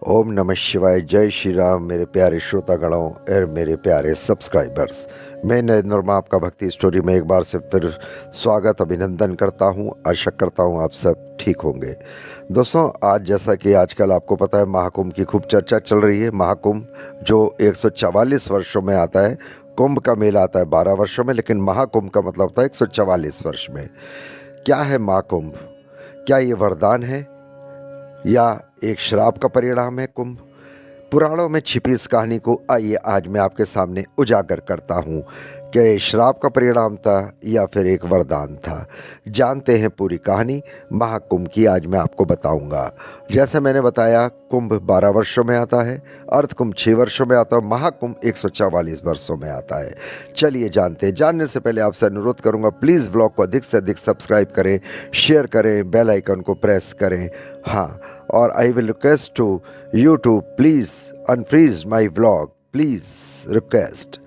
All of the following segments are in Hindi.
ओम नमः शिवाय। जय श्री राम। मेरे प्यारे श्रोतागणों और मेरे प्यारे सब्सक्राइबर्स, मैं नरेंद्र वर्मा आपका भक्ति स्टोरी में एक बार से फिर स्वागत अभिनंदन करता हूं। आशा करता हूं आप सब ठीक होंगे। दोस्तों, आज जैसा कि आजकल आपको पता है, महाकुंभ की खूब चर्चा चल रही है। महाकुंभ जो 144 वर्षों में आता है, कुंभ का मेला आता है 12 वर्षों में, लेकिन महाकुंभ का मतलब होता है 144 वर्ष में। क्या है महाकुंभ? क्या ये वरदान है या एक श्राप का परिणाम है कुंभ? पुराणों में छिपी इस कहानी को आइए आज मैं आपके सामने उजागर करता हूँ कि श्राप का परिणाम था या फिर एक वरदान था। जानते हैं पूरी कहानी महाकुंभ की। आज मैं आपको बताऊंगा। जैसे मैंने बताया, कुंभ 12 वर्षों में आता है, अर्ध कुंभ 6 वर्षों में आता है, महाकुंभ 144 वर्षों में आता है। चलिए जानते हैं। जानने से पहले आपसे अनुरोध करूंगा, प्लीज़ ब्लॉग को अधिक से अधिक सब्सक्राइब करें, शेयर करें, बेल आइकन को प्रेस करें। हाँ, और I will request to YouTube, please unfreeze my vlog, please request.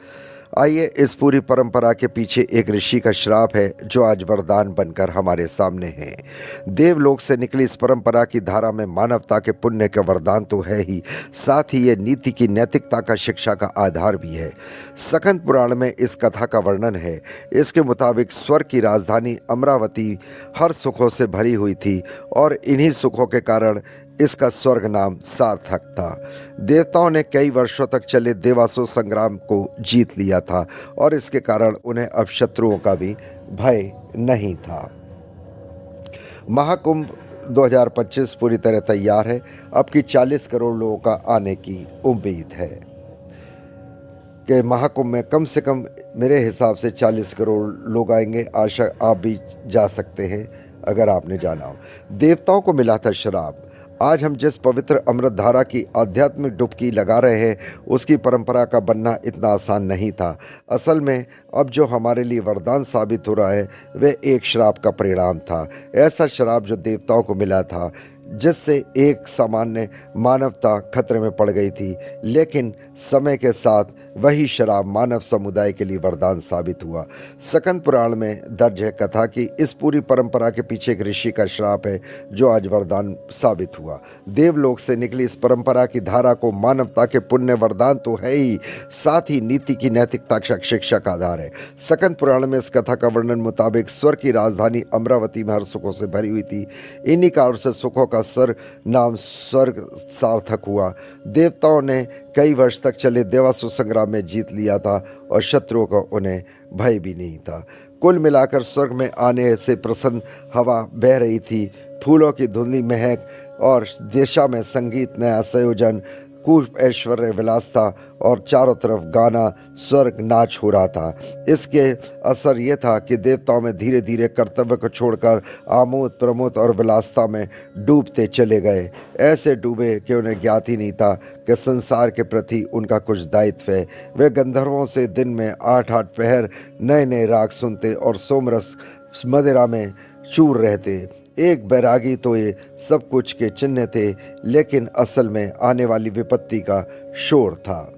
आइए, इस पूरी परंपरा के पीछे एक ऋषि का श्राप है जो आज वरदान बनकर हमारे सामने है। देवलोक से निकली इस परंपरा की धारा में मानवता के पुण्य का वरदान तो है ही, साथ ही ये नीति की नैतिकता का शिक्षा का आधार भी है। स्कंद पुराण में इस कथा का वर्णन है। इसके मुताबिक स्वर्ग की राजधानी अमरावती हर सुखों से भरी हुई थी और इन्हीं सुखों के कारण इसका स्वर्ग नाम सार्थक था। देवताओं ने कई वर्षों तक चले देवासुर संग्राम को जीत लिया था और इसके कारण उन्हें अब शत्रुओं का भी भय नहीं था। महाकुंभ 2025 पूरी तरह तैयार है। अब की 40 करोड़ लोगों का आने की उम्मीद है कि महाकुंभ में कम से कम मेरे हिसाब से 40 करोड़ लोग आएंगे। आशा आप भी जा सकते हैं अगर आपने जाना हो। देवताओं को मिला था श्राप। आज हम जिस पवित्र अमृत धारा की आध्यात्मिक डुबकी लगा रहे हैं, उसकी परंपरा का बनना इतना आसान नहीं था। असल में अब जो हमारे लिए वरदान साबित हो रहा है, वह एक श्राप का परिणाम था। ऐसा श्राप जो देवताओं को मिला था, जिससे एक सामान्य मानवता खतरे में पड़ गई थी। लेकिन समय के साथ वही शराब मानव समुदाय के लिए वरदान साबित हुआ। स्कंद पुराण में दर्ज है कथा कि इस पूरी परंपरा के पीछे एक ऋषि का श्राप है जो आज वरदान साबित हुआ। देवलोक से निकली इस परंपरा की धारा को मानवता के पुण्य वरदान तो है ही, साथ ही नीति की नैतिकता का शिक्षा का आधार है। स्कंद पुराण में इस कथा का वर्णन मुताबिक स्वर्ग की राजधानी अमरावती में हर सुखों से भरी हुई थी। इन्हीं कारण से सुखों का सर नाम स्वर्ग सार्थक हुआ। देवताओं ने कई वर्ष तक चले देवासुर संग्राम में जीत लिया था और शत्रुओं को उन्हें भय भी नहीं था। कुल मिलाकर स्वर्ग में आने से प्रसन्न हवा बह रही थी, फूलों की धुंधली महक और दिशा में संगीत, नया संयोजन, कूप ऐश्वर्य विलास था और चारों तरफ गाना स्वर्ग नाच हो रहा था। इसके असर यह था कि देवताओं में धीरे धीरे कर्तव्य को छोड़कर आमोद प्रमोद और विलासता में डूबते चले गए। ऐसे डूबे कि उन्हें ज्ञात ही नहीं था कि संसार के प्रति उनका कुछ दायित्व है। वे गंधर्वों से दिन में 8-8 पहर नए नए राग सुनते और सोमरस मदिरा में चूर रहते। एक बैरागी तो ये सब कुछ के चिन्ह थे, लेकिन असल में आने वाली विपत्ति का शोर था।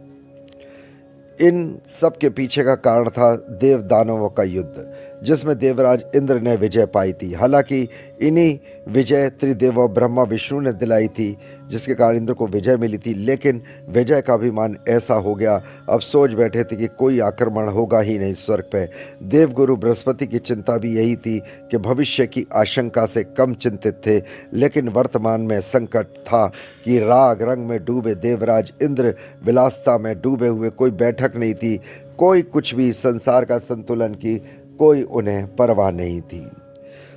इन सब के पीछे का कारण था देव दानवों का युद्ध, जिसमें देवराज इंद्र ने विजय पाई थी। हालांकि इन्हीं विजय त्रिदेवों ब्रह्मा विष्णु ने दिलाई थी, जिसके कारण इंद्र को विजय मिली थी। लेकिन विजय का अभिमान ऐसा हो गया, अब सोच बैठे थे कि कोई आक्रमण होगा ही नहीं स्वर्ग पे। देवगुरु बृहस्पति की चिंता भी यही थी कि भविष्य की आशंका से कम चिंतित थे, लेकिन वर्तमान में संकट था कि राग रंग में डूबे देवराज इंद्र विलासता में डूबे हुए, कोई बैठक नहीं थी, कोई कुछ भी, संसार का संतुलन की कोई उन्हें परवाह नहीं थी।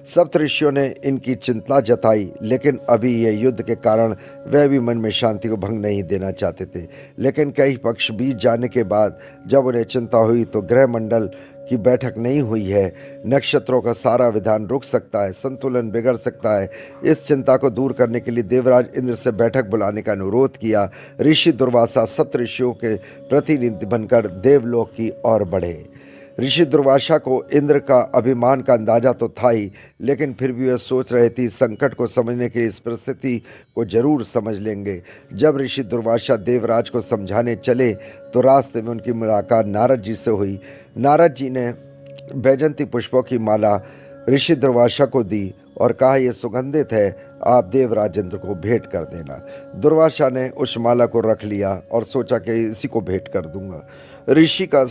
सप्तऋषियों ने इनकी चिंता जताई, लेकिन अभी यह युद्ध के कारण वह भी मन में शांति को भंग नहीं देना चाहते थे। लेकिन कई पक्ष बीत जाने के बाद जब उन्हें चिंता हुई तो ग्रह मंडल की बैठक नहीं हुई है, नक्षत्रों का सारा विधान रुक सकता है, संतुलन बिगड़ सकता है। इस चिंता को दूर करने के लिए देवराज इंद्र से बैठक बुलाने का अनुरोध किया। ऋषि दुर्वासा सप्तऋषियों के प्रतिनिधि बनकर देवलोक की ओर बढ़े। ऋषि दुर्वासा को इंद्र का अभिमान का अंदाजा तो था ही, लेकिन फिर भी वे सोच रहे थे संकट को समझने के लिए इस परिस्थिति को जरूर समझ लेंगे। जब ऋषि दुर्वासा देवराज को समझाने चले तो रास्ते में उनकी मुलाकात नारद जी से हुई। नारद जी ने बैजंती पुष्पों की माला ऋषि दुर्वासा को दी और कहा, यह सुगंधित है, आप देवराज इंद्र को भेंट कर देना। दुर्वासा ने उस माला को रख लिया और सोचा कि इसी को भेंट कर दूंगा। ऋषि का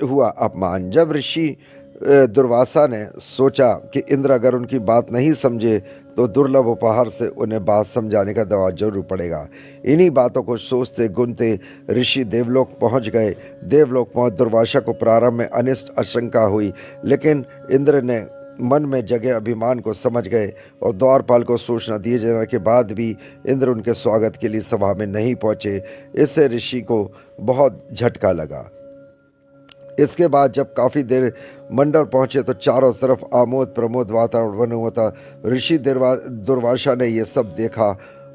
हुआ अपमान। जब ऋषि दुर्वासा ने सोचा कि इंद्र अगर उनकी बात नहीं समझे तो दुर्लभ उपहार से उन्हें बात समझाने का दबाव जरूर पड़ेगा। इन्हीं बातों को सोचते गुनते ऋषि देवलोक पहुंच गए। देवलोक पहुंच दुर्वासा को प्रारंभ में अनिष्ट आशंका हुई, लेकिन इंद्र ने मन में जगे अभिमान को समझ गए और द्वारपाल को सूचना दिए जाने के बाद भी इंद्र उनके स्वागत के लिए सभा में नहीं पहुंचे। इससे ऋषि को बहुत झटका लगा। इसके बाद जब काफ़ी देर मंडल पहुंचे तो चारों तरफ आमोद प्रमोद वातावरण बना हुआ था। ऋषि दुर्वासा ने ये सब देखा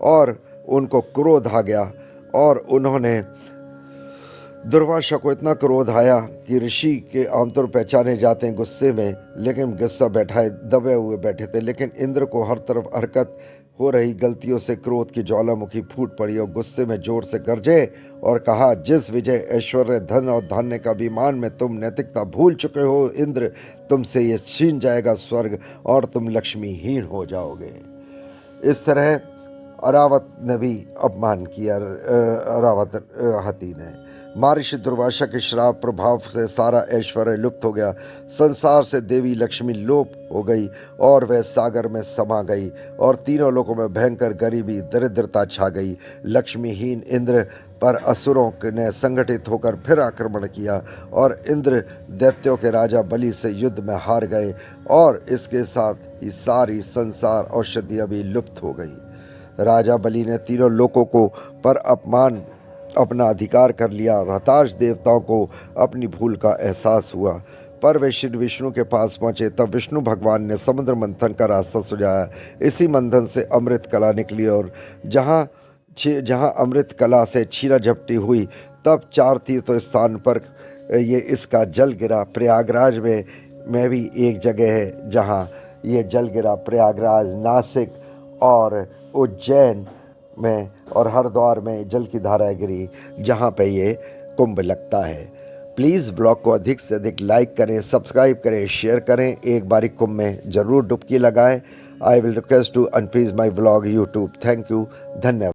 और उनको क्रोध आ गया और उन्होंने दुर्वासा को इतना क्रोध आया कि ऋषि के आमतौर पहचाने जाते हैं गुस्से में, लेकिन गुस्सा बैठाए दबे हुए बैठे थे। लेकिन इंद्र को हर तरफ हरकत हो रही गलतियों से क्रोध की ज्वालामुखी फूट पड़ी और गुस्से में जोर से गरजे और कहा, जिस विजय ऐश्वर्य धन और धान्य का अभिमान में तुम नैतिकता भूल चुके हो इंद्र, तुमसे ये छीन जाएगा स्वर्ग और तुम लक्ष्मीहीन हो जाओगे। इस तरह अरावत ने भी अपमान किया। अरावत हाथी ने महर्षि दुर्वासा के श्राप प्रभाव से सारा ऐश्वर्य लुप्त हो गया। संसार से देवी लक्ष्मी लोप हो गई और वह सागर में समा गई और तीनों लोकों में भयंकर गरीबी दरिद्रता छा गई। लक्ष्मीहीन इंद्र पर असुरों ने संगठित होकर फिर आक्रमण किया और इंद्र दैत्यों के राजा बलि से युद्ध में हार गए और इसके साथ ही सारी संसार औषधियाँ भी लुप्त हो गई। राजा बलि ने तीनों लोकों को पर अपमान अपना अधिकार कर लिया। हताश देवताओं को अपनी भूल का एहसास हुआ, पर वे श्री विष्णु के पास पहुंचे। तब विष्णु भगवान ने समुद्र मंथन का रास्ता सुझाया। इसी मंथन से अमृत कला निकली और जहां अमृत कला से छीना झपटी हुई, तब 4 तीर्थ स्थान पर ये इसका जल गिरा। प्रयागराज में भी एक जगह है जहां ये जल गिरा। प्रयागराज, नासिक और उज्जैन में और हरिद्वार में जल की धाराएं गिरी जहां पे ये कुंभ लगता है। प्लीज़ ब्लॉग को अधिक से अधिक लाइक करें, सब्सक्राइब करें, शेयर करें। एक बारी कुंभ में ज़रूर डुबकी लगाएं। I will request to unfreeze my blog YouTube. Thank you, धन्यवाद।